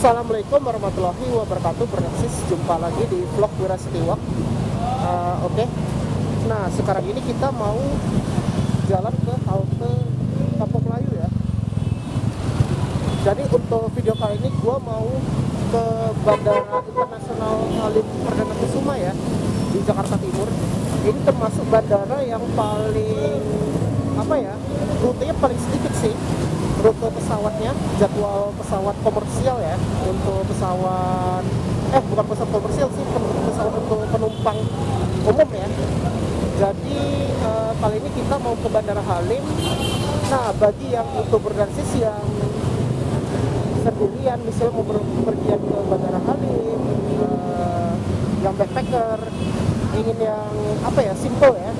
Assalamualaikum warahmatullahi wabarakatuh. Bernasis, jumpa lagi di vlog Wira Setiwak. Oke. Nah, sekarang ini kita mau jalan ke halte Kampung Melayu ya. Jadi untuk video kali ini gua mau ke Bandara Internasional Halim Perdana Kusuma ya, di Jakarta Timur. Ini termasuk bandara yang paling rutenya paling sedikit sih. Rute pesawatnya, jadwal pesawat komersial ya, untuk pesawat bukan pesawat komersial sih, pesawat untuk penumpang umum ya. Jadi kali ini kita mau ke Bandara Halim. Nah, bagi yang untuk berdansis yang sendirian, misalnya mau berpergian ke Bandara Halim, yang backpacker, ingin yang simple ya,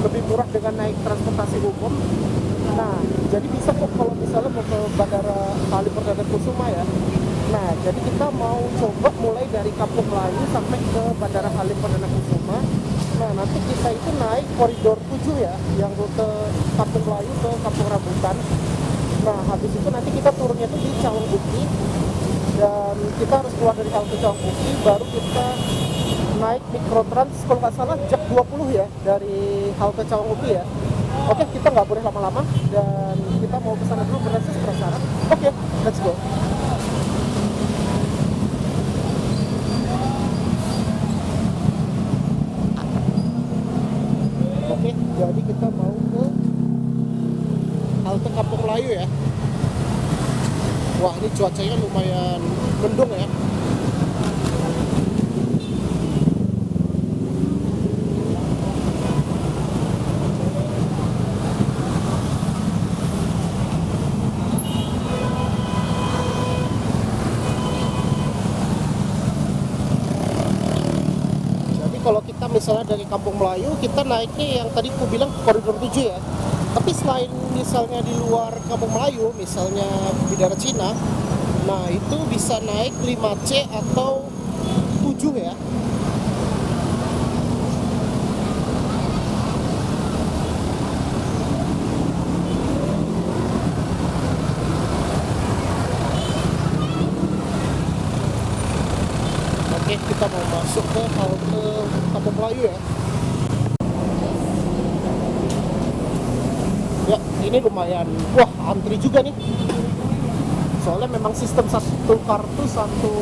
lebih murah dengan naik transportasi umum. Nah, jadi bisa kok kalau misalnya mau ke Bandara Halim Perdana Kusuma ya. Nah, jadi kita mau coba mulai dari Kampung Melayu sampai ke Bandara Halim Perdana Kusuma. Nah, nanti kita itu naik koridor 7 ya, yang rute Kampung Melayu ke Kampung Rambutan. Nah, habis itu nanti kita turunnya itu di Cawang Bukti, dan kita harus keluar dari halte Cawang Bukti, baru kita naik mikrotrans kalau nggak salah Jak 20 ya, dari halte Cawang Bukti ya. Oke, kita nggak boleh lama-lama dan kita mau ke sana dulu berdansis prasyarat. Oke, let's go. Oke, jadi kita mau ke halte Kampung Melayu ya. Wah, ini cuacanya lumayan mendung ya. Kalau kita misalnya dari Kampung Melayu, kita naiknya yang tadi aku bilang koridor 7 ya. Tapi selain misalnya di luar Kampung Melayu, misalnya Bidara Cina, nah itu bisa naik 5C atau 7 ya. Oke, kita mau masuk ke halte Kampung Melayu ya. Ya, ini lumayan, wah antri juga nih. Soalnya memang sistem satu kartu satu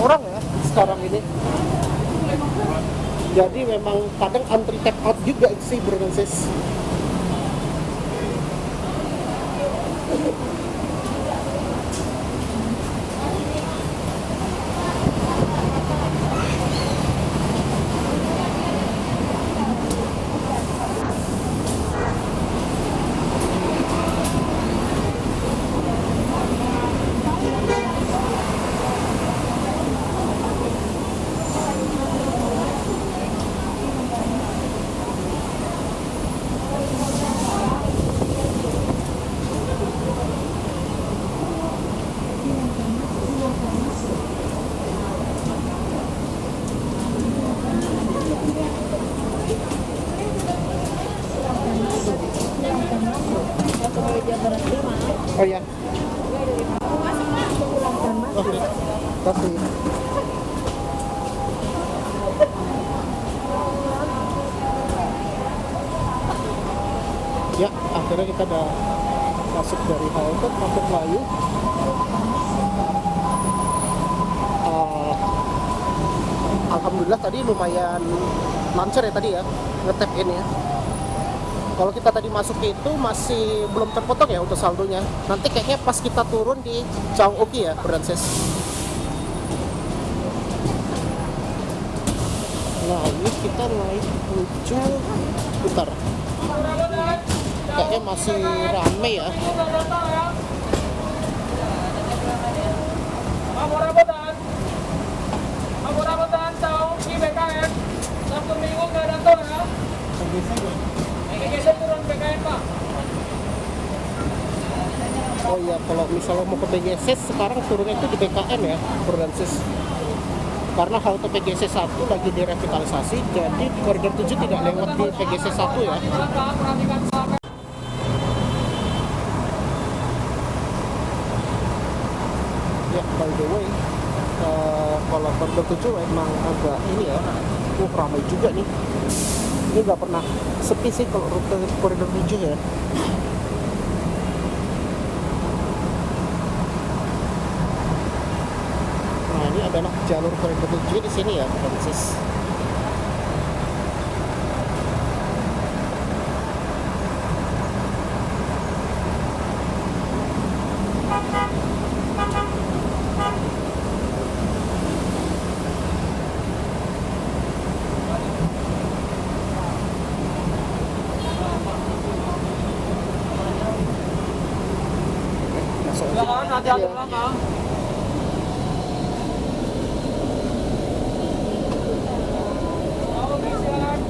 orang ya sekarang ini. Jadi memang kadang antri tap out juga sih berdansis. Oh ya. Oke. Kasih. Ya, akhirnya kita udah masuk dari halte Kampung Melayu. Alhamdulillah tadi lumayan lancar ya tadi ya, nge-tap in ya. Kalau kita tadi masuk itu masih belum terpotong ya untuk saldonya. Nanti kayaknya pas kita turun di Cawang Uki ya, berdansis. Nah, ini kita naik menuju putar. Kayaknya masih rame ya. Rambutan Cawang Uki BKN. Sabtu Minggu nggak datang ya. Geser turun BKN Pak. Oh iya, kalau misalnya mau ke PGC sekarang turunnya itu di BKN ya, berdansis. Karena halte PGC 1 lagi direvitalisasi, jadi koridor 7 tidak lewat di PGC 1 ya. Ya, baik the way kalau koridor 7 emang agak ini ya, ramai juga nih. Ini nggak pernah sepi sih kalau rute koridor 7 ya. Nah ini adalah jalur koridor 7 di sini ya, persis. Silakan, hati-hati belakang. Oke, silakan.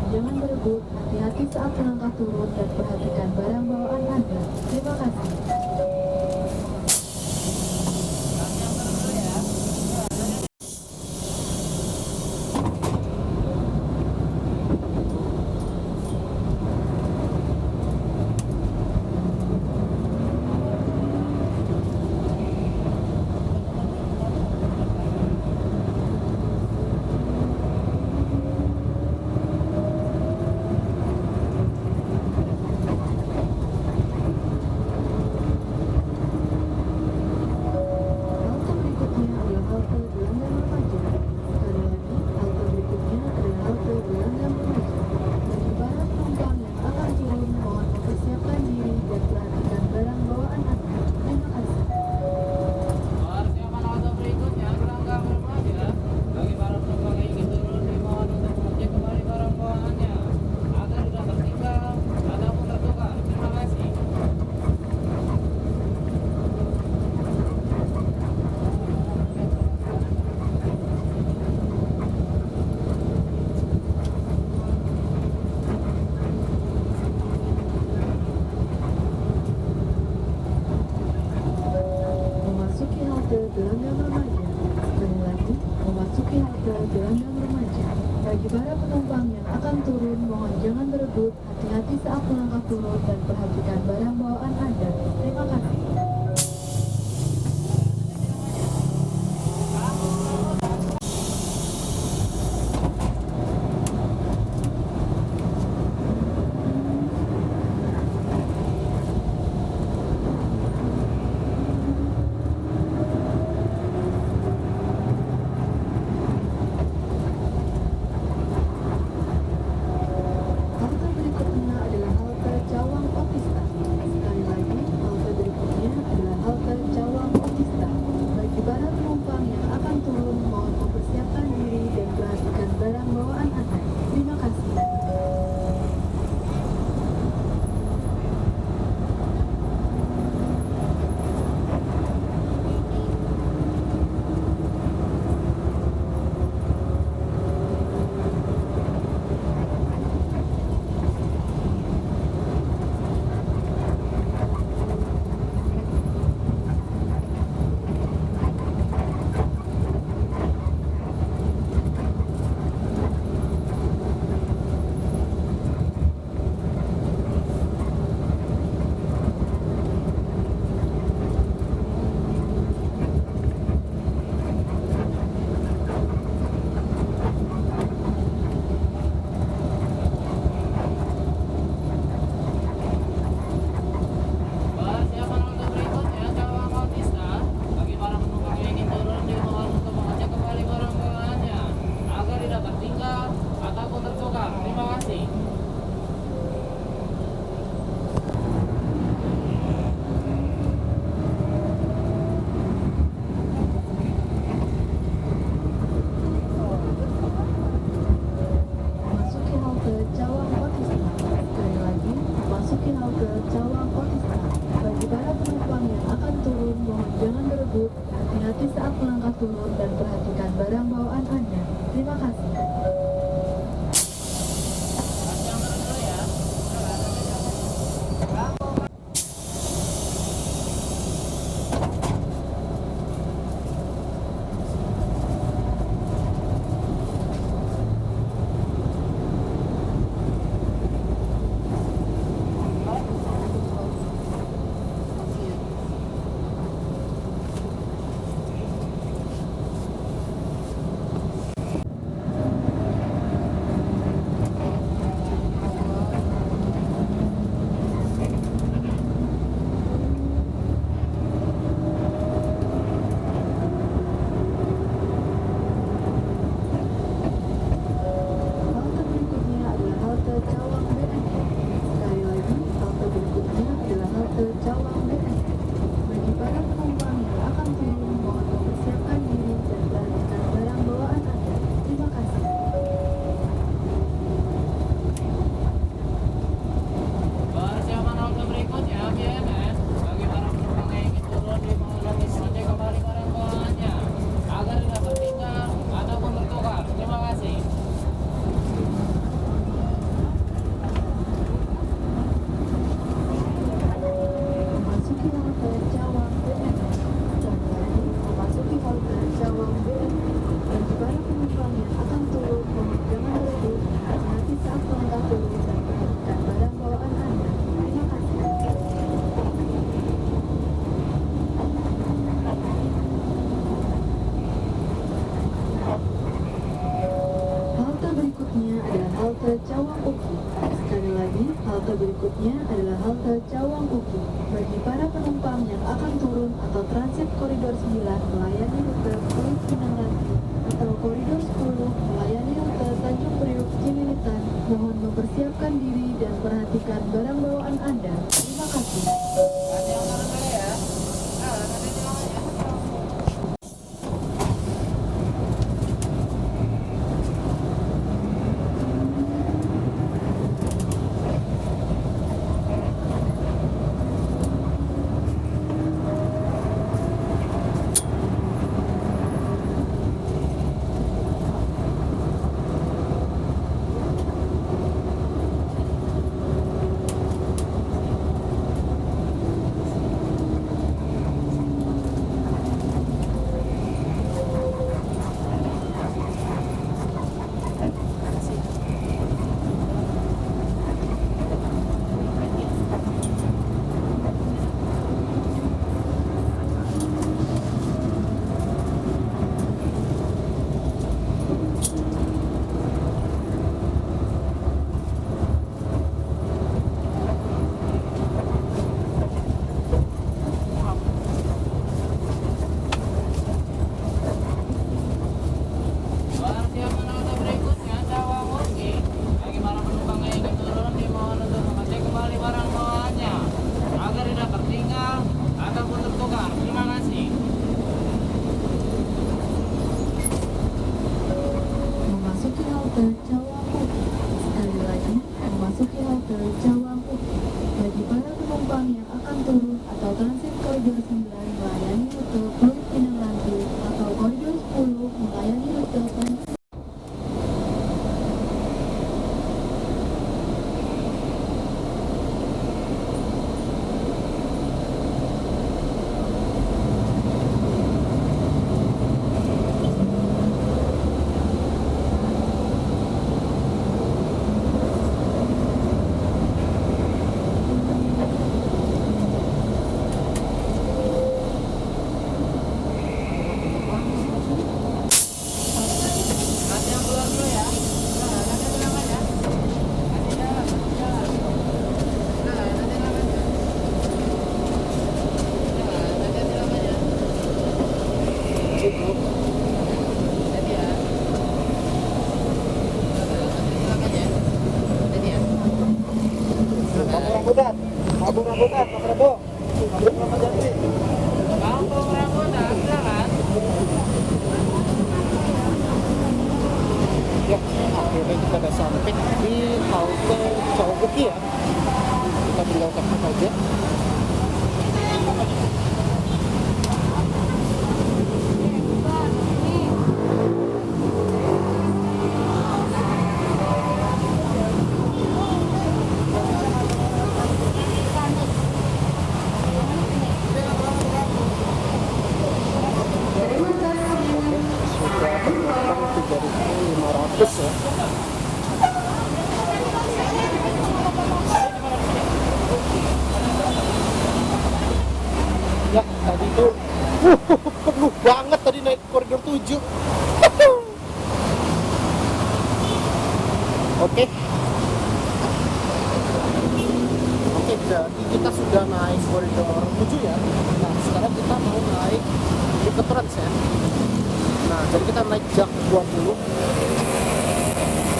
Jangan berebut, hati-hati saat melangkah turun dan perhatikan barang bawaan Anda. Terima kasih. Gelanggang Remaja. Sekali lagi, memasuki halte Gelanggang Remaja. Bagi para penumpang yang akan turun, mohon jangan berebut, hati-hati saat melangkah turun dan perhatikan barang bawaan Anda. Terima kasih. Halte berikutnya adalah halte Cawang Otista. Sekali lagi, halte berikutnya halte Cawang Uki. Sekali lagi, halte berikutnya adalah halte Cawang Uki. Bagi para penumpang yang akan turun atau transit koridor 9 melayani rute Pulau Pinang Ranti atau koridor 10 melayani rute Tanjung Priuk Cililitan, mohon mempersiapkan diri dan perhatikan barang bawaan Anda. Terima kasih. Memasuki halte Cawang Uki. Sekali lagi, memasuki halte Cawang Uki. Bagi para penumpang yang akan turun atau transit koridor 9 melayani rute Pluit Pinang Ranti atau koridor 10 melayani rute Tanjung. Kampung Rambutan, Pak Prabowo. Kampung Rambutan. Kampung Rambutan, silakan. Ya, akhirnya kita udah sampai di halte Cawang Uki ya. Kita tinggal tap aja. Ya. Ya, tadi tuh penuh banget tadi naik koridor 7. Oke. Oke, jadi kita sudah naik koridor 7 ya. Nah, sekarang kita mau naik rute Trans ya. Nah, jadi kita naik jak 20.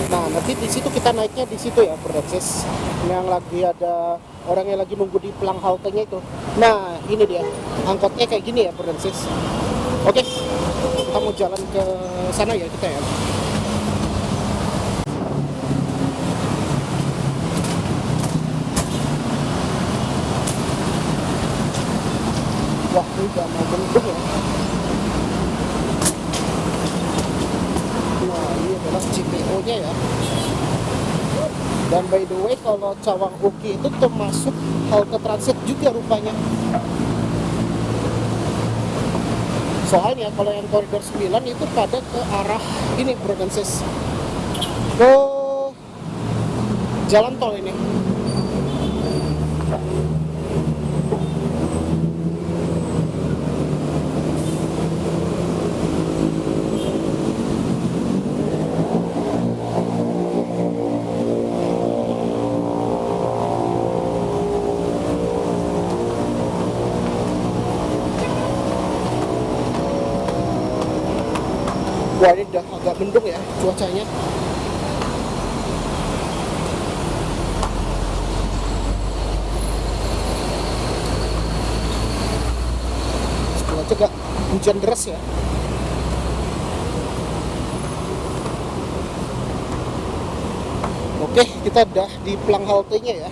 Nah, nanti di situ kita naiknya di situ ya, Purdansis. Yang lagi ada orang yang lagi nunggu di pelang haltenya itu. Nah, ini dia. Angkotnya kayak gini ya, Purdansis. Oke. Kita mau jalan ke sana ya kita ya. Wah, ini udah mau mendung ya. Nah, ini adalah CPO-nya ya. Dan by the way, kalau Cawang Uki itu termasuk halte transit juga rupanya. Soalnya kalau yang koridor 9 itu pada ke arah ini, Purdansis, ke jalan tol ini. cuacanya. Setelah juga hujan deras ya. Oke, kita udah di pelang haltenya ya.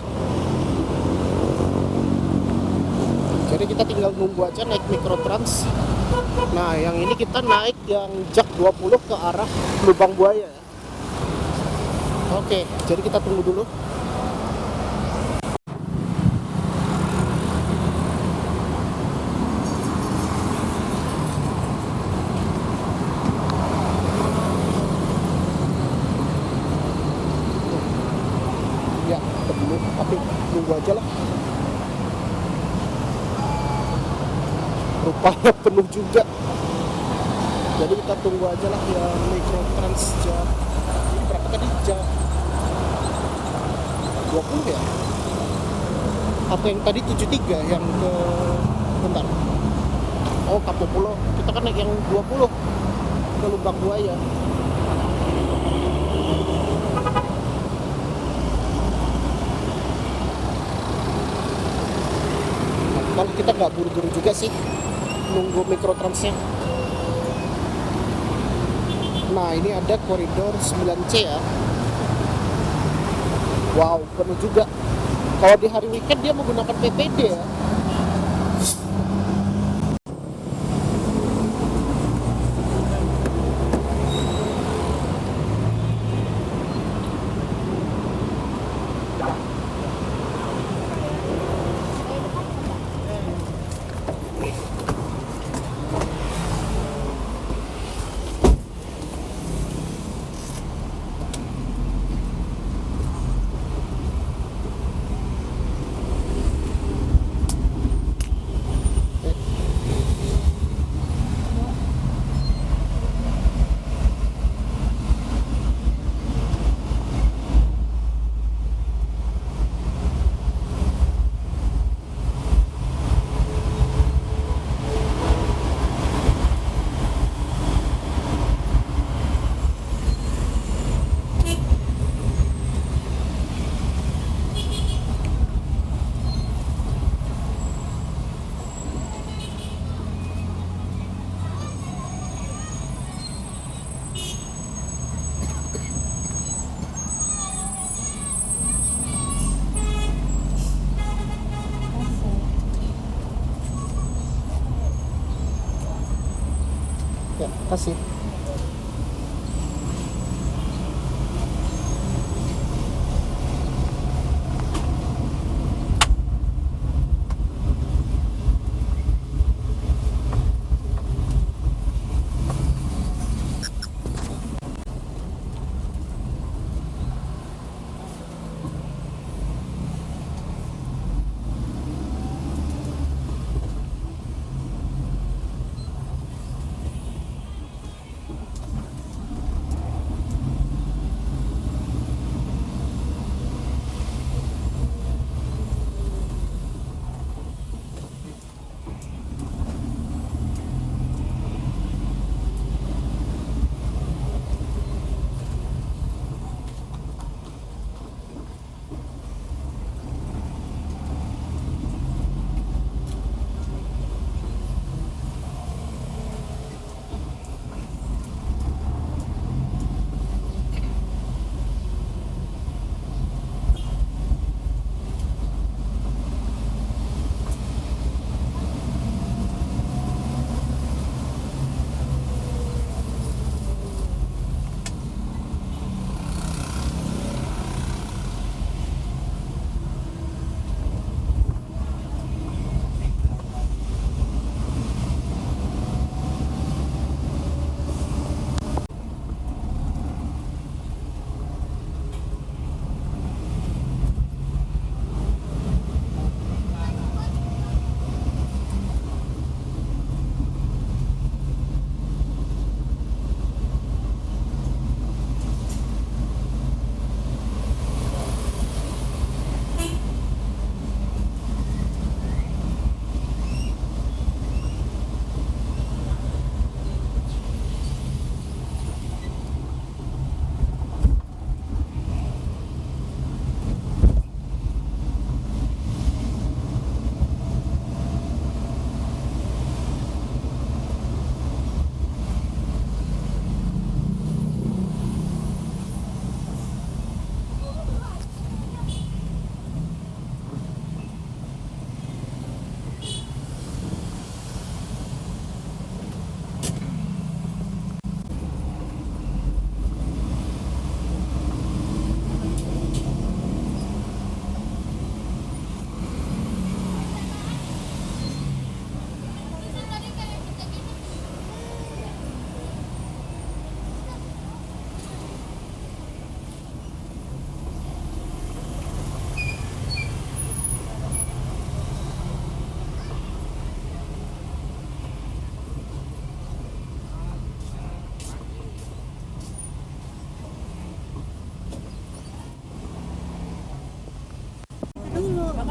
Jadi kita tinggal nunggu aja naik mikrotrans. Nah, yang ini kita naik yang jak 20 ke arah Lubang Buaya ya. Oke, jadi kita tunggu dulu. Ya, penuh, tapi tunggu aja lah. Rupanya penuh juga. Jadi kita tunggu aja lah yang mikrotrans jam ini berapa tadi, jam 20 ya? Atau yang tadi 73 yang ke bentar. Oh, Kampung Pulo. Kita kan naik yang 20 ke Lubang Buaya. Kalau kita nggak buru-buru juga sih nunggu mikrotransnya. Nah, ini ada koridor 9C ya. Wow, penuh juga. Kalau di hari weekend dia menggunakan PPD ya. Ya, kasih.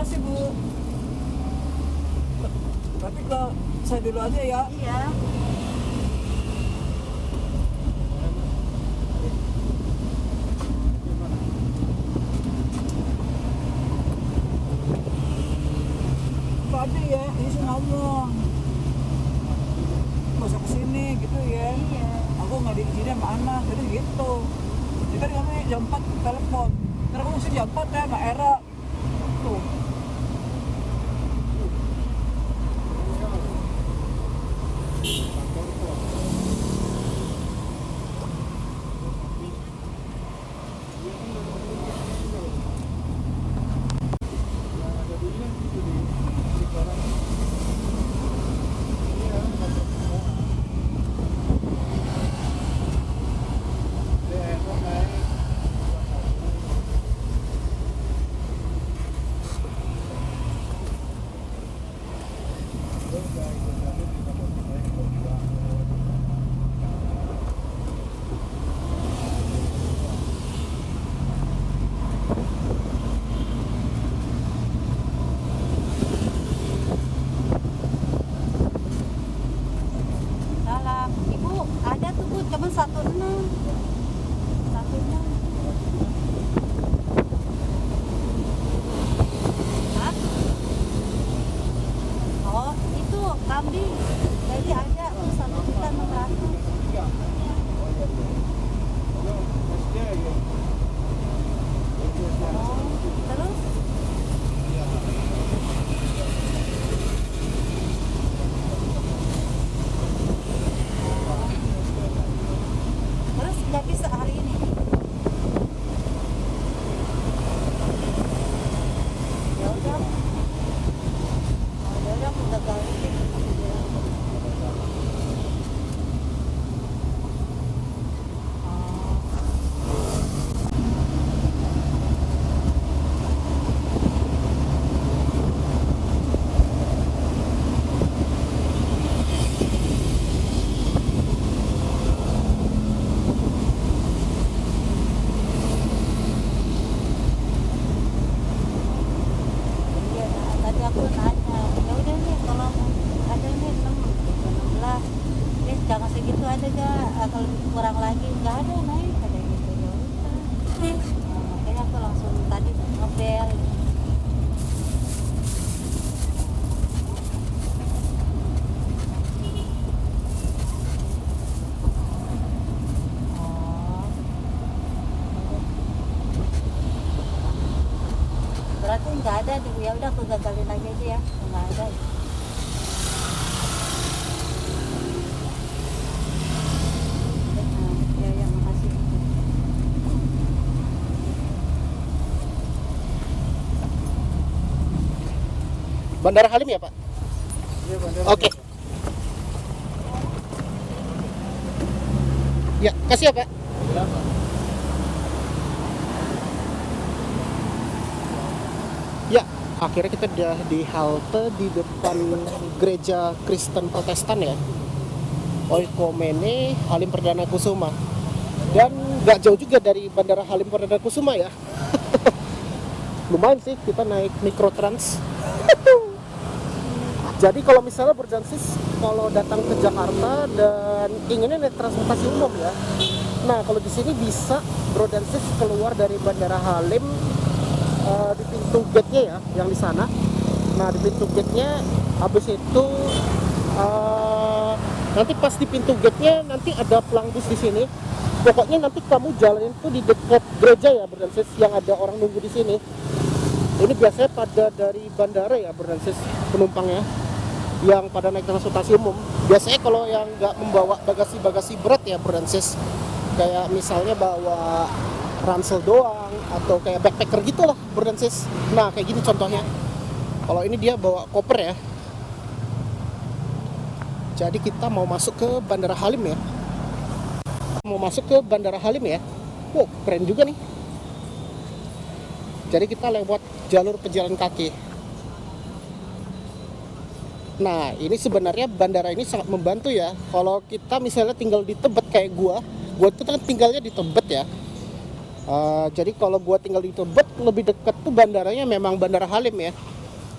Makasih Bu. Tapi ke saya dulu aja ya. Iya. Tadi ya, ini ngomong. Nggak usah kesini gitu ya. Iya. Aku nggak diizinin sama anak, jadi gitu. Jadi tadi kami jam 4 telepon. Ntar aku mesti jam 4 ya sama Era. Tuh. Salam. Ibu, ada tuh Bu, cuma 16. 16. Hah? Oh, itu kambing. Jadi ada tuh 1.600.000. Oh, terus? Terus nggak bisa hari ini. Ya udah. Oh, ya udah aku gagal ini. Iya, nah, tadi aku nanya, ya udah nih kalau ada nih 16, jangan segitu ada gak? Kalau kurang lagi nggak ada naik ada gitu ya udah. Nah, makanya aku langsung tadi ngepel. Oh, berarti nggak ada nih, ya udah aku gagalin lagi aja ya, nggak ada. Ya, ya, makasih. Bandara Halim ya Pak? Oke. Ya, kasih ya Pak. Ya, akhirnya kita udah di halte di depan gereja Kristen Protestan ya, Oikomene Halim Perdana Kusuma. Dan nggak jauh juga dari Bandara Halim Perdana Kusuma ya. Lumayan sih, kita naik mikrotrans. Jadi kalau misalnya Bordansis kalau datang ke Jakarta dan inginnya naik transportasi umum ya, nah kalau di sini bisa Bordansis keluar dari Bandara Halim di pintu gate-nya ya, yang di sana. Nah di pintu gate-nya, habis itu nanti pas di pintu gate-nya nanti ada pelang bus di sini. Pokoknya nanti kamu jalanin tuh di dekat gereja ya Bordansis, yang ada orang nunggu di sini. Ini biasanya pada dari bandara ya Bordansis penumpangnya, yang pada naik transportasi umum. Biasanya kalau yang nggak membawa bagasi-bagasi berat ya Bordansis, kayak misalnya bawa ransel doang atau kayak backpacker gitulah Bordansis. Nah kayak gini contohnya. Kalau ini dia bawa koper ya. Jadi kita mau masuk ke Bandara Halim ya. Mau masuk ke Bandara Halim ya. Wow, keren juga nih. Jadi kita lewat jalur pejalan kaki. Nah, ini sebenarnya bandara ini sangat membantu ya. Kalau kita misalnya tinggal di Tebet kayak gua tuh kan tinggalnya di Tebet ya. Jadi kalau gua tinggal di Tebet, lebih dekat tuh bandaranya memang Bandara Halim ya.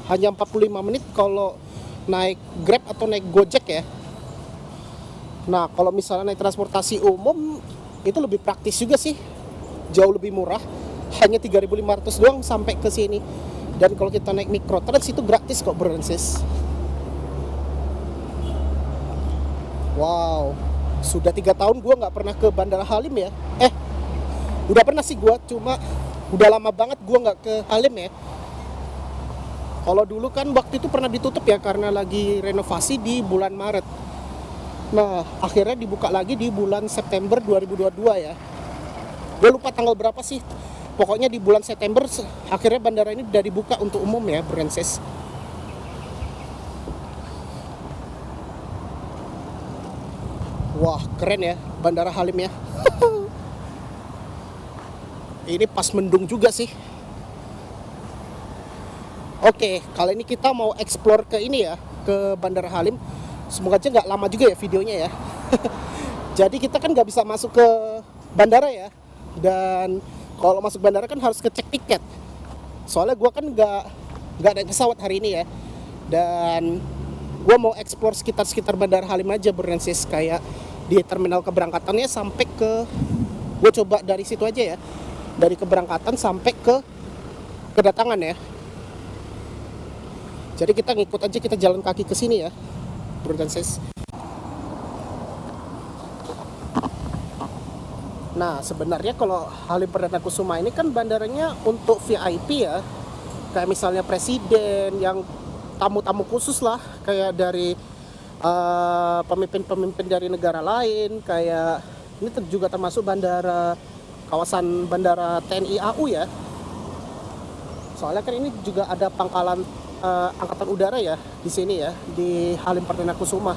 Hanya 45 menit kalau naik Grab atau naik Gojek ya. Nah, kalau misalnya naik transportasi umum itu lebih praktis juga sih. Jauh lebih murah. Hanya 3.500 doang sampai ke sini. Dan kalau kita naik Mikrotrans itu gratis kok, Bro dan Sis. Wow, sudah 3 tahun gue nggak pernah ke Bandara Halim ya. Udah pernah sih gue, cuma udah lama banget gue nggak ke Halim ya. Kalau dulu kan waktu itu pernah ditutup ya karena lagi renovasi di bulan Maret. Nah, akhirnya dibuka lagi di bulan September 2022 ya. Gue lupa tanggal berapa sih. Pokoknya di bulan September akhirnya bandara ini udah dibuka untuk umum ya, Branches. Wah, keren ya Bandara Halim ya. Ini pas mendung juga sih. Oke, kali ini kita mau explore ke ini ya, ke Bandara Halim. Semoga aja nggak lama juga ya videonya ya. Jadi kita kan nggak bisa masuk ke bandara ya. Dan kalau masuk bandara kan harus ngecek tiket. Soalnya gue kan nggak naik pesawat hari ini ya. Dan gue mau explore sekitar Bandara Halim aja, Branches. Kayak di terminal keberangkatannya sampai ke, gue coba dari situ aja ya, dari keberangkatan sampai ke kedatangan ya. Jadi kita ngikut aja, kita jalan kaki ke sini ya, Branches. Nah, sebenarnya kalau Halim Perdana Kusuma ini kan bandaranya untuk VIP ya. Kayak misalnya presiden, yang tamu-tamu khusus lah, kayak dari pemimpin-pemimpin dari negara lain. Kayak ini juga termasuk kawasan bandara TNI AU ya. Soalnya kan ini juga ada pangkalan angkatan udara ya di sini ya, di Halim Perdana Kusuma.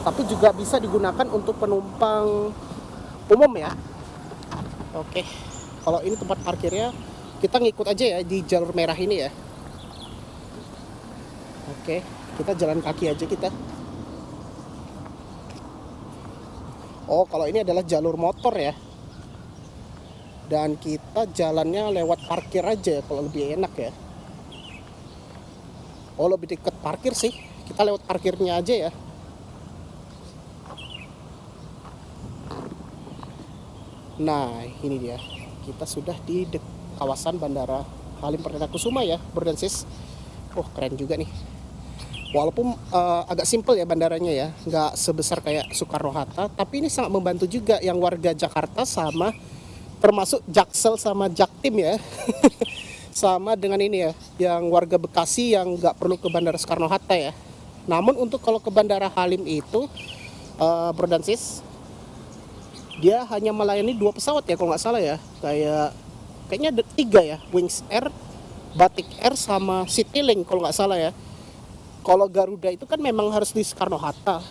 Tapi juga bisa digunakan untuk penumpang umum ya. Oke, kalau ini tempat parkirnya, kita ngikut aja ya di jalur merah ini ya. Oke, kita jalan kaki aja kita. Oh, kalau ini adalah jalur motor ya. Dan kita jalannya lewat parkir aja kalau lebih enak ya. Oh, lebih dekat parkir sih. Kita lewat parkirnya aja ya. Nah, ini dia. Kita sudah di kawasan Bandara Halim Perdana Kusuma ya, Branches. Oh, keren juga nih. Walaupun agak simpel ya bandaranya ya, nggak sebesar kayak Soekarno-Hatta, tapi ini sangat membantu juga yang warga Jakarta, sama termasuk Jaksel sama Jaktim ya. Sama dengan ini ya, yang warga Bekasi yang nggak perlu ke Bandara Soekarno-Hatta ya. Namun untuk kalau ke Bandara Halim itu, Branches, dia hanya melayani 2 pesawat ya kalau nggak salah ya. Kayaknya ada 3 ya, Wings Air, Batik Air, sama Citylink kalau nggak salah ya. Kalau Garuda itu kan memang harus di Soekarno-Hatta.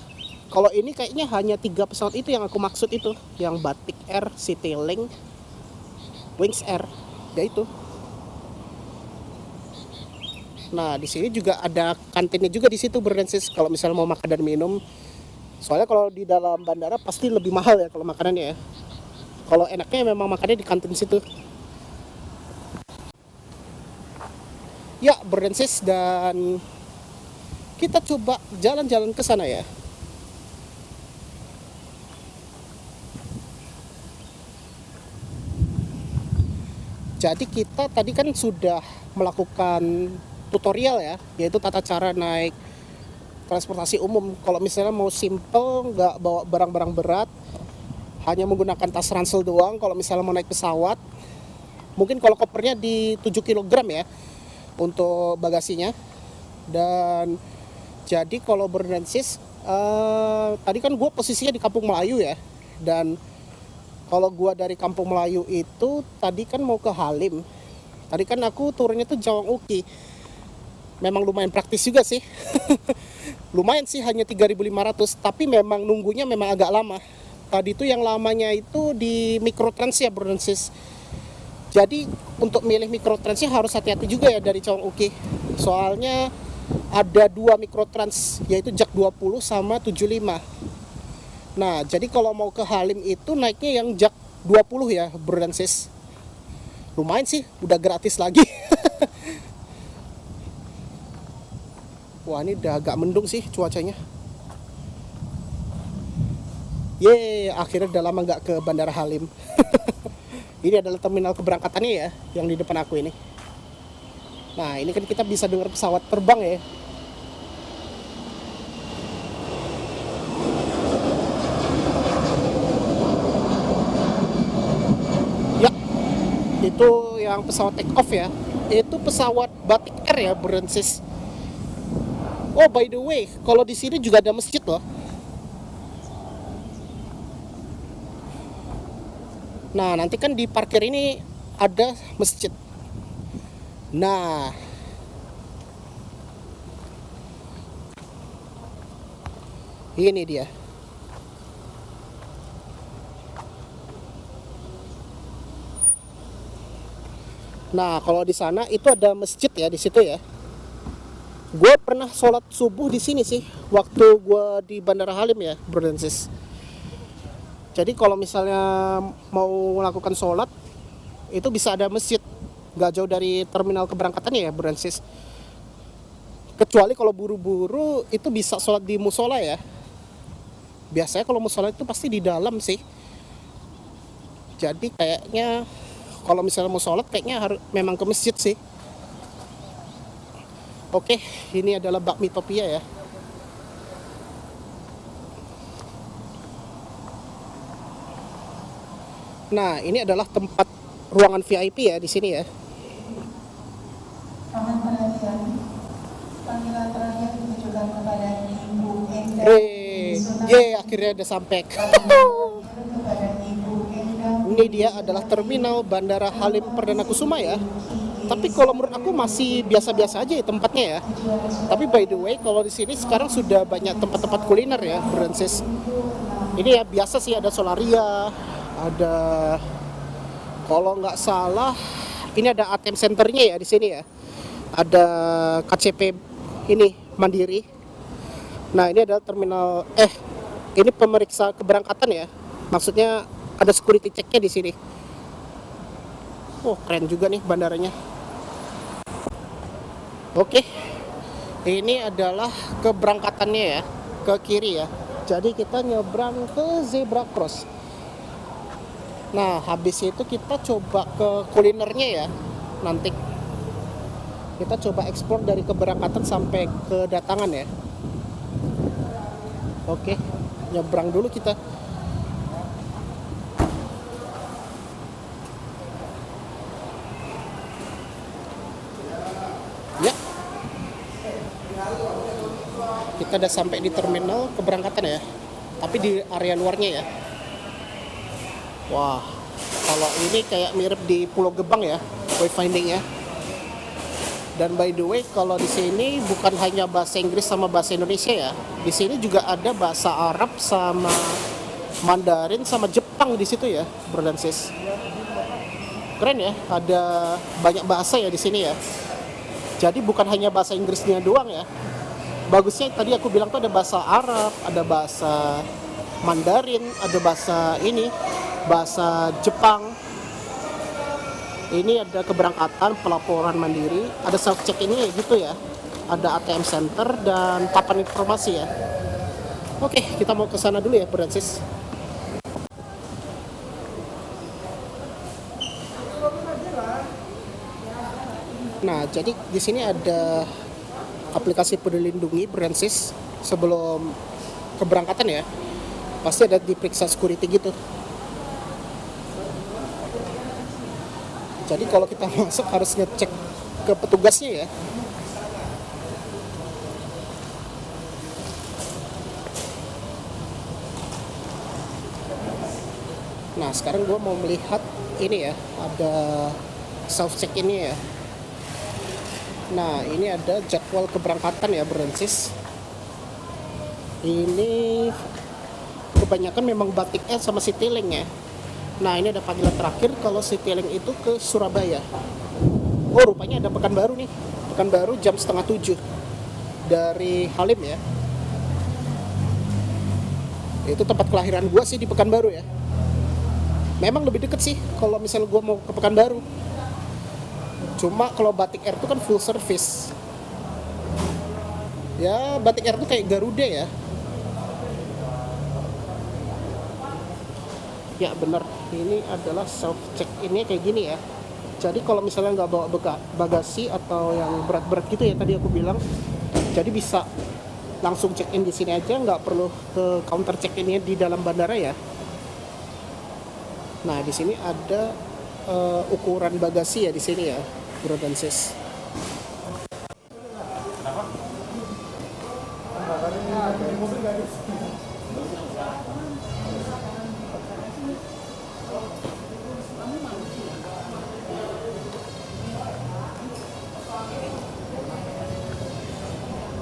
Kalau ini kayaknya hanya 3 pesawat itu yang aku maksud itu, yang Batik Air, Citylink, Wings Air, ya itu. Nah, di sini juga ada kantinnya juga di situ, Branches, kalau misalnya mau makan dan minum. Soalnya kalau di dalam bandara pasti lebih mahal ya kalau makanannya ya. Kalau enaknya memang makannya di kantin situ. Ya, Branches, dan kita coba jalan-jalan ke sana ya. Jadi kita tadi kan sudah melakukan tutorial ya, yaitu tata cara naik transportasi umum. Kalau misalnya mau simple, nggak bawa barang-barang berat, hanya menggunakan tas ransel doang. Kalau misalnya mau naik pesawat, mungkin kalau kopernya di 7 kg ya untuk bagasinya. Dan jadi kalau Branches, tadi kan gue posisinya di Kampung Melayu ya. Dan kalau gue dari Kampung Melayu itu tadi kan mau ke Halim. Tadi kan aku turunnya tuh Jawang Uki. Memang lumayan praktis juga sih. Lumayan sih, hanya 3.500, tapi memang nunggunya memang agak lama. Tadi tuh yang lamanya itu di Mikrotrans ya, Branches. Jadi untuk milih Mikrotransnya harus hati-hati juga ya dari Cawang Uki. Soalnya ada 2 Mikrotrans, yaitu Jak 20 sama 75. Nah, jadi kalau mau ke Halim itu naiknya yang Jak 20 ya, bro dan sis. Lumayan sih, udah gratis lagi. Wah, ini udah agak mendung sih cuacanya. Yeay, akhirnya udah lama nggak ke Bandara Halim. Ini adalah terminal keberangkatannya ya, yang di depan aku ini. Nah, ini kan kita bisa dengar pesawat terbang ya. Ya, itu yang pesawat take off ya. Itu pesawat Batik Air ya, Brensis. Oh, by the way, kalau di sini juga ada masjid loh. Nah, nanti kan di parkir ini ada masjid. Nah, ini dia. Nah, kalau di sana itu ada masjid ya, di situ ya. Gue pernah sholat subuh di sini sih, waktu gue di Bandara Halim ya, bro dan sis. Jadi kalau misalnya mau melakukan sholat, itu bisa ada masjid, nggak jauh dari terminal keberangkatannya ya, bro dan sis. Kecuali kalau buru-buru, itu bisa sholat di musola ya. Biasanya kalau musola itu pasti di dalam sih. Jadi kayaknya kalau misalnya mau sholat, kayaknya harus memang ke masjid sih. Oke, ini adalah bakmi Topia ya. Nah, ini adalah tempat ruangan VIP ya di sini ya. Mohon perhatian, panggilan terakhir ditujukan kepada Ibu Endang. Akhirnya udah sampai. Kepada Ibu Endang. Ini dia adalah terminal Bandara Halim Perdana Kusuma ya. Tapi kalau menurut aku masih biasa-biasa aja ya tempatnya ya. Tapi by the way, kalau di sini sekarang sudah banyak tempat-tempat kuliner ya, Francis. Ini ya biasa sih, ada Solaria, ada, kalau nggak salah ini ada ATM centernya ya di sini ya. Ada KCP ini Mandiri. Nah, ini adalah terminal ini pemeriksa keberangkatan ya. Maksudnya ada security checknya di sini. Oh, keren juga nih bandaranya. Oke, ini adalah keberangkatannya ya, ke kiri ya. Jadi kita nyebrang ke zebra cross. Nah, habis itu kita coba ke kulinernya ya. Nanti kita coba eksplor dari keberangkatan sampai kedatangan ya. Oke, nyebrang dulu kita. Ya, kita udah sampai di terminal keberangkatan ya, tapi di area luarnya ya. Wah, kalau ini kayak mirip di Pulau Gebang ya, wayfinding ya. Dan by the way, kalau di sini bukan hanya bahasa Inggris sama bahasa Indonesia ya, di sini juga ada bahasa Arab sama Mandarin sama Jepang di situ ya, bro dan sis. Keren ya, ada banyak bahasa ya di sini ya. Jadi bukan hanya bahasa Inggrisnya doang ya. Bagusnya tadi aku bilang tuh ada bahasa Arab, ada bahasa Mandarin, ada bahasa bahasa Jepang. Ini ada keberangkatan, pelaporan mandiri, ada self check ini gitu ya. Ada ATM center dan papan informasi ya. Oke, kita mau ke sana dulu ya, Francis. Nah, jadi di sini ada aplikasi Peduli Lindungi, Francis. Sebelum keberangkatan ya, pasti ada diperiksa security gitu. Jadi kalau kita masuk harus ngecek ke petugasnya ya. Nah, sekarang gue mau melihat ini ya, ada self check ini ya. Nah, ini ada jadwal keberangkatan ya, Francis. Ini kebanyakan memang Batik Air sama Citylink ya. Nah, ini ada panggilan terakhir kalau Citylink itu ke Surabaya. Oh, rupanya ada Pekanbaru nih. Pekanbaru jam 6:30 dari Halim ya. Itu tempat kelahiran gua sih di Pekanbaru ya. Memang lebih deket sih kalau misalnya gue mau ke Pekanbaru. Cuma kalau Batik Air itu kan full service. Ya, Batik Air itu kayak Garuda ya. Ya bener, ini adalah self check ini kayak gini ya. Jadi kalau misalnya nggak bawa bagasi atau yang berat-berat gitu ya tadi aku bilang, jadi bisa langsung check in di sini aja, nggak perlu ke counter check innya di dalam bandara ya. Nah di sini ada ukuran bagasi ya di sini ya, bro dan sis.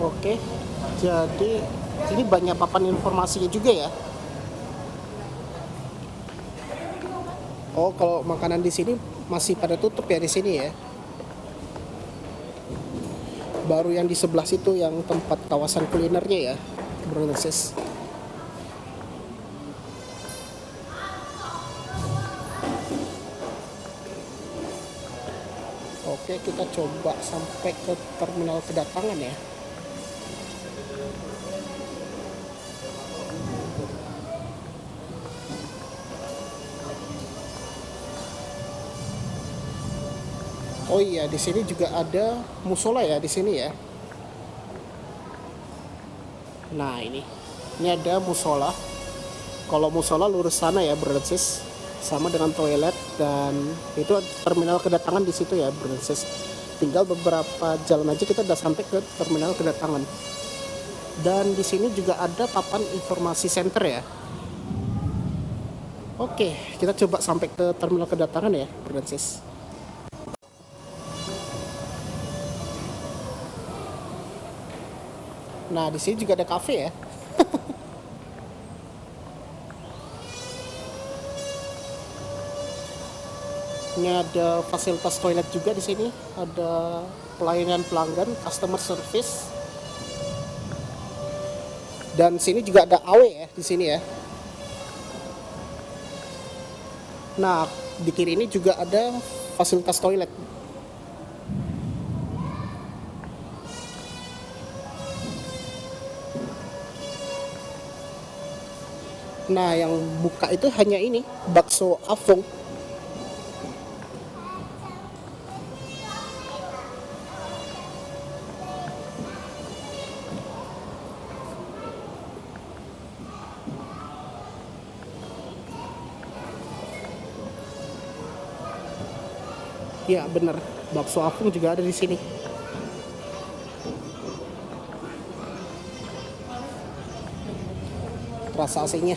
Oke, jadi ini banyak papan informasinya juga ya. Oh, kalau makanan di sini masih pada tutup ya di sini ya. Baru yang di sebelah situ yang tempat kawasan kulinernya ya, bro dan sis. Oke, kita coba sampai ke terminal kedatangan ya. Oh iya, di sini juga ada musola ya di sini ya. Nah ini ada musola. Kalau musola lurus sana ya, Bernsis, sama dengan toilet dan itu terminal kedatangan di situ ya, Bernsis. Tinggal beberapa jalan aja kita udah sampai ke terminal kedatangan. Dan di sini juga ada papan informasi center ya. Oke, kita coba sampai ke terminal kedatangan ya, Bernsis. Nah, di sini juga ada kafe ya. Ini ada fasilitas toilet juga di sini. Ada pelayanan pelanggan, customer service. Dan sini juga ada AW ya di sini ya. Nah, di kiri ini juga ada fasilitas toilet. Nah, yang buka itu hanya ini, bakso Afung. Ya, bener, bakso Afung juga ada di sini. Rasa asingnya.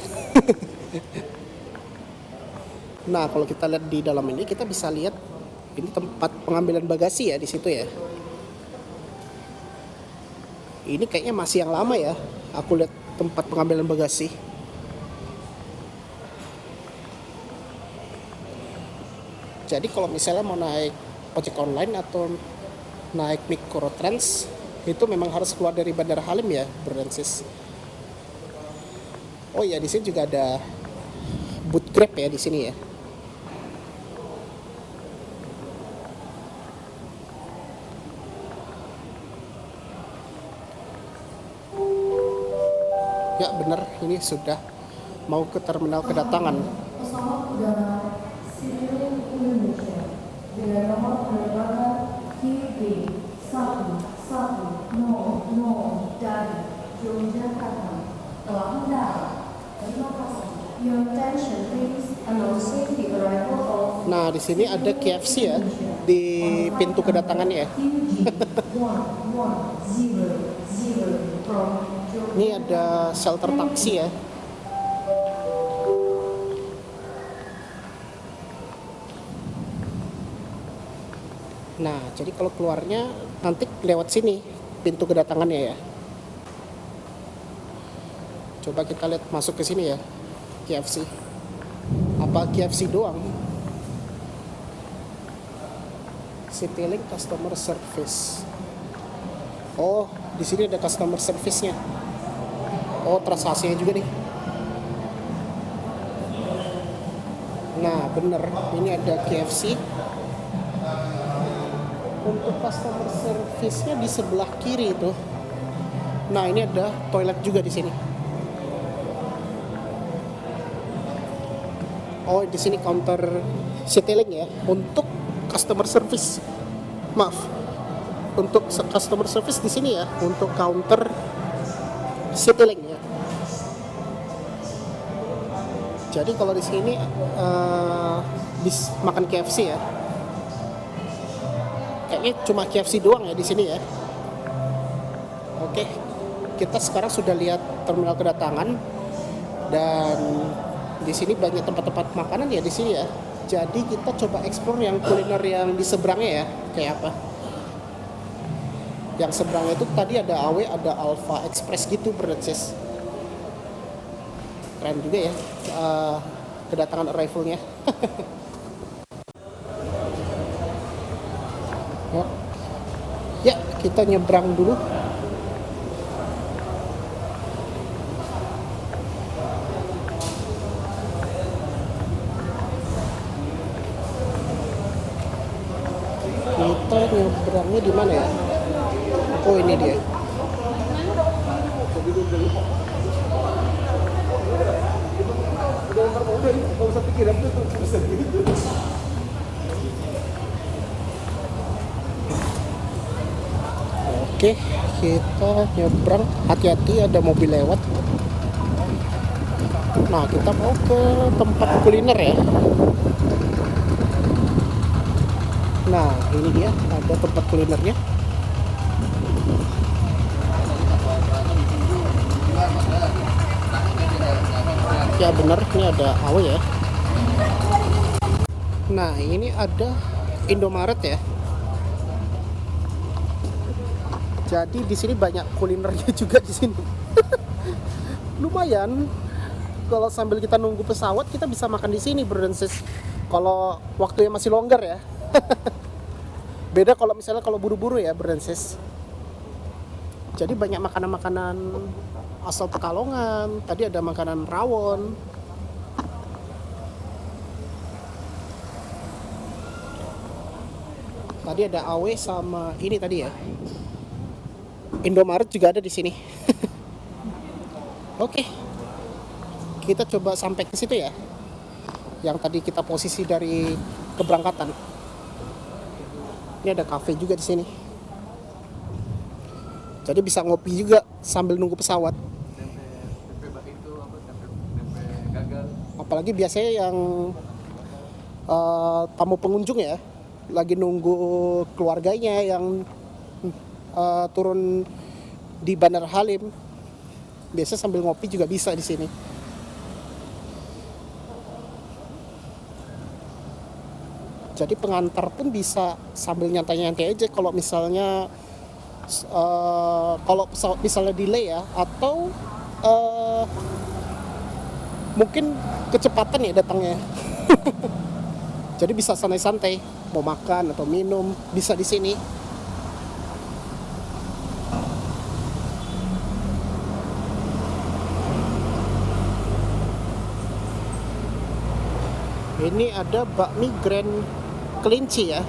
Nah, kalau kita lihat di dalam ini, kita bisa lihat ini tempat pengambilan bagasi ya di situ ya. Ini kayaknya masih yang lama ya. Aku lihat tempat pengambilan bagasi. Jadi kalau misalnya mau naik ojek online atau naik Mikrotrans, itu memang harus keluar dari Bandara Halim ya, Bernsis. Oh ya, di sini juga ada booth Grab ya di sini ya. Ya benar, ini sudah mau ke terminal kedatangan. Pesawat udara Citylink Indonesia dengan nomor penerbangan QB1100 dari Yogyakarta telah mendarat. Terima kasih. Your attention please, announcing the arrival of Nah, di sini ada KFC ya di pintu kedatangan ya. QG1100 from Ini ada shelter taksi ya. Nah, jadi kalau keluarnya nanti lewat sini pintu kedatangannya ya. Coba kita lihat masuk ke sini ya, KFC. Apa KFC doang? Citylink Customer Service. Oh, di sini ada customer service-nya. Oh, transaksinya juga nih. Nah bener, ini ada KFC. Untuk customer service-nya di sebelah kiri itu. Nah ini ada toilet juga di sini. Oh di sini counter Citylink ya untuk customer service. Maaf, untuk customer service di sini ya untuk counter Citylink ya. Jadi kalau di sini bis makan KFC ya. Kayaknya cuma KFC doang ya di sini ya. Oke, kita sekarang sudah lihat terminal kedatangan dan di sini banyak tempat-tempat makanan ya di sini ya. Jadi kita coba explore yang kuliner yang di seberangnya ya, kayak apa. Yang seberangnya itu tadi ada AW, ada Alpha Express gitu berdesis. Keren juga ya kedatangan arrivalnya. Ya, kita nyebrang dulu. Kita nyebrangnya di mana ya? Oh ini dia. Oke, kita nyebrang. Hati-hati ada mobil lewat. Nah, kita mau ke tempat kuliner ya. Nah, ini dia, ada tempat kulinernya. Ya benar, ini ada AW ya. Nah, ini ada Indomaret ya. Jadi di sini banyak kulinernya juga di sini. Lumayan. Kalau sambil kita nunggu pesawat, kita bisa makan di sini, bro dan sis. Kalau waktunya masih longgar ya. Beda kalau misalnya kalau buru-buru ya, bro dan sis. Jadi banyak makanan-makanan asal Pekalongan. Tadi ada makanan rawon. Tadi ada AW sama ini tadi ya. Indomaret juga ada di sini. Oke. Kita coba sampai ke situ ya. Yang tadi kita posisi dari keberangkatan. Ini ada cafe juga di sini. Jadi bisa ngopi juga sambil nunggu pesawat. Apalagi biasanya yang tamu pengunjung ya, lagi nunggu keluarganya yang turun di Bandara Halim, biasa sambil ngopi juga bisa di sini. Jadi pengantar pun bisa sambil nyantai-nyantai aja kalau misalnya kalau pesawat misalnya delay ya, atau mungkin kecepatan ya datangnya. Jadi bisa santai-santai, mau makan atau minum bisa di sini. Ini ada bakmi Grand Kelinci ya.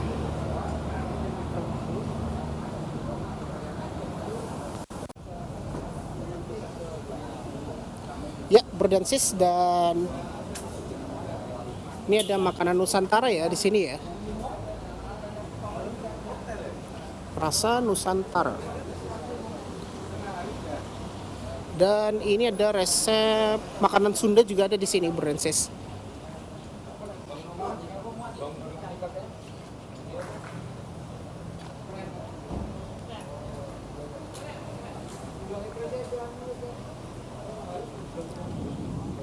Ya, berdansis, dan ini ada makanan Nusantara ya di sini ya. Rasa Nusantara. Dan ini ada resep makanan Sunda juga ada di sini, berdansis.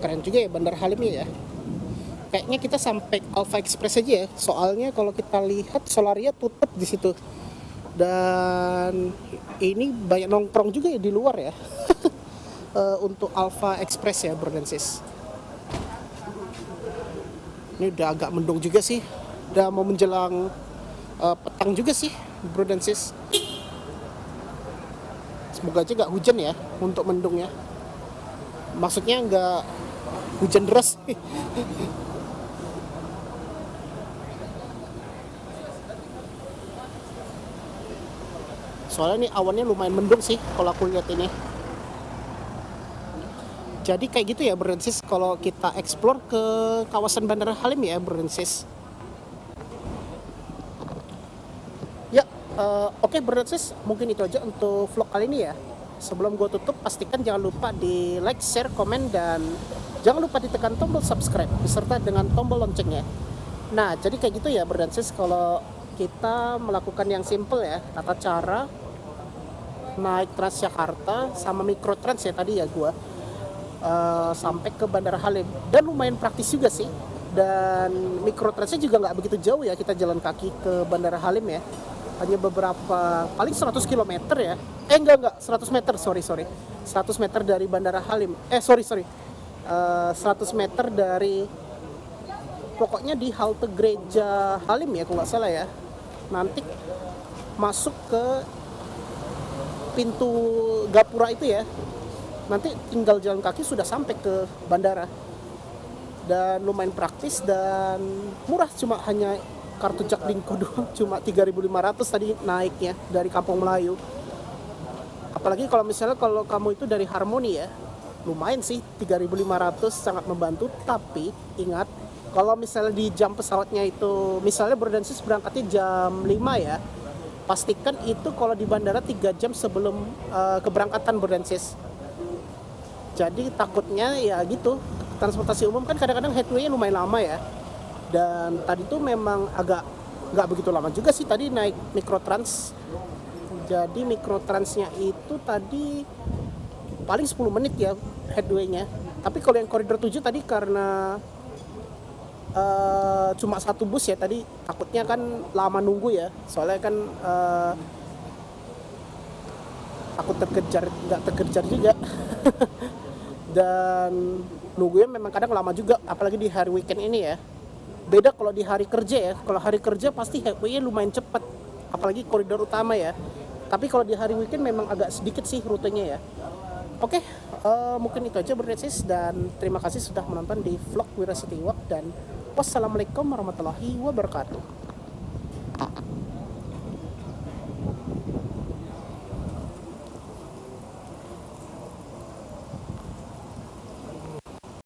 Keren juga ya Bandar Halimnya ya. Kayaknya kita sampai Alpha Express aja ya. Soalnya kalau kita lihat Solaria tutup di situ. Dan ini banyak nongkrong juga ya di luar ya. Untuk Alpha Express ya, Berdensis. Ini udah agak mendung juga sih. Udah mau menjelang petang juga sih, Berdensis. Semoga aja nggak hujan ya untuk mendungnya. Maksudnya nggak hujan deras. Soalnya ini awannya lumayan mendung sih kalau aku lihat ini. Jadi kayak gitu ya Brensis, kalau kita explore ke kawasan Bandara Halim ya Brensis. Ya, oke Brensis, mungkin itu aja untuk vlog kali ini ya. Sebelum gue tutup, pastikan jangan lupa di like, share, komen, dan jangan lupa ditekan tombol subscribe beserta dengan tombol loncengnya. Nah, jadi kayak gitu ya Brensis, kalau kita melakukan yang simple ya, tata cara naik Transjakarta sama Mikrotrans ya tadi ya gue sampai ke Bandara Halim, dan lumayan praktis juga sih. Dan Mikrotransnya juga nggak begitu jauh ya, kita jalan kaki ke Bandara Halim ya, hanya beberapa, paling 100 km ya, enggak 100 meter, sorry 100 meter dari Bandara Halim, 100 meter dari, pokoknya di halte Gereja Halim ya kalau nggak salah ya. Nanti masuk ke pintu gapura itu ya, nanti tinggal jalan kaki sudah sampai ke bandara. Dan lumayan praktis dan murah, cuma hanya kartu Jaklingko doang, cuma 3.500 tadi naiknya dari Kampung Melayu. Apalagi kalau misalnya kalau kamu itu dari Harmoni ya, lumayan sih 3.500, sangat membantu. Tapi ingat, kalau misalnya di jam pesawatnya itu, misalnya Brensis berangkatnya jam 5 ya, pastikan itu kalau di bandara 3 jam sebelum keberangkatan Brensis. Jadi takutnya ya gitu, transportasi umum kan kadang-kadang headway-nya lumayan lama ya. Dan tadi tuh memang agak nggak begitu lama juga sih tadi naik Mikrotrans. Jadi Mikrotransnya itu tadi paling 10 menit ya headway-nya. Tapi kalau yang koridor 7 tadi karena cuma satu bus ya tadi, takutnya kan lama nunggu ya. Soalnya kan takut nggak terkejar juga. Dan nunggunya memang kadang lama juga, apalagi di hari weekend ini ya. Beda kalau di hari kerja ya, kalau hari kerja pasti headway-nya lumayan cepat, apalagi koridor utama ya. Tapi kalau di hari weekend memang agak sedikit sih rutenya ya. Oke, mungkin itu aja Brensis, dan terima kasih sudah menonton di vlog Wira City Walk, dan wassalamualaikum warahmatullahi wabarakatuh.